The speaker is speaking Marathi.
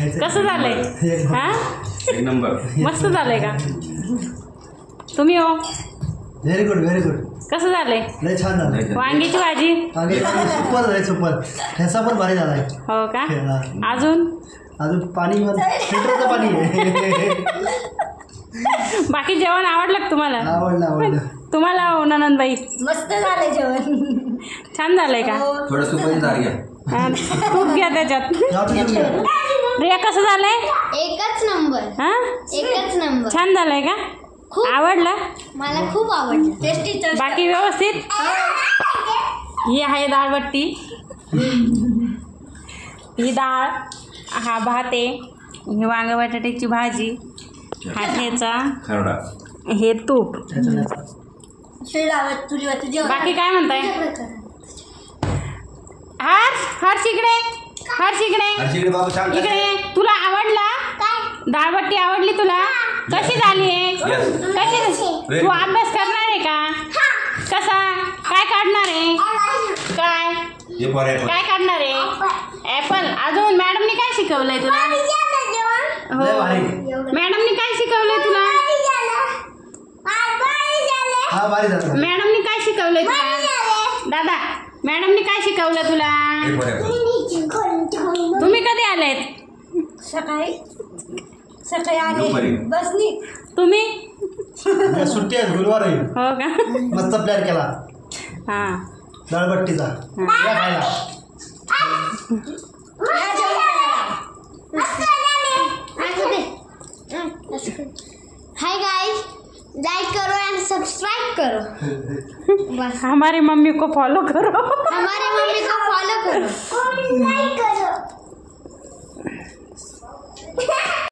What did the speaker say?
कसं झालंय? हा एक नंबर मस्त झालंय का? तुम्ही हो व्हेरी गुड व्हेरी गुड. कसं झालंय? लय छान झालं. वांग्याची भाजी सुपर झाली सुपर. ठेसा पण भारी झालाय. हो का? अजून पाणी फिल्टरचं पाणी आहे. बाकी जेवण आवडलं का तुम्हाला? आवडलं. तुम्हाला हो ननंदबाई? मस्त झालंय जेवण. छान झालंय का? थोडं सुपारी दार घ्या. तूप घ्या त्याच्यात. रिया कसं झालंय? एकच नंबर. हा एकच नंबर. छान झालंय का? खूप आवडलं? मला खूप आवडलं. टेस्टी. बाकी व्यवस्थित? ही आहे डाळबट्टी, ही डाळ, हा भात आहे, ही वांग बटाट्याची भाजी, हा ठेचा, खरडा, हे तूप. बाकी काय म्हणताय? हर्ष इकडे बाबू सांग. इकडे. तुला आवडला? डाळबट्टी आवडली तुला? कशी झाली आहे? कशी? तू अभ्यास करणार आहे का? कसा? काय काढणार आहे? काय काढणार आहे? ऍपल. अजून मॅडमनी काय शिकवलंय तुला? हो मॅडमनी काय शिकवलंय तुला? मॅडमनी काय शिकवलंय तुला? दादा मॅडमनी काय शिकवलं तुला? तुम्ही कधी आलेत? सकाळी आले बसनी. तुम्ही? सुट्टी आहे गुरुवार आहे. हो का? मस्त प्लॅन केला. हा डाळबट्टीचा खायला. हाय गाइस, लाइक करो एंड सब्सक्राइब करो. बस हमारी मम्मी को फॉलो करो. हमारे मम्मी को फॉलो करो. लाइक करो.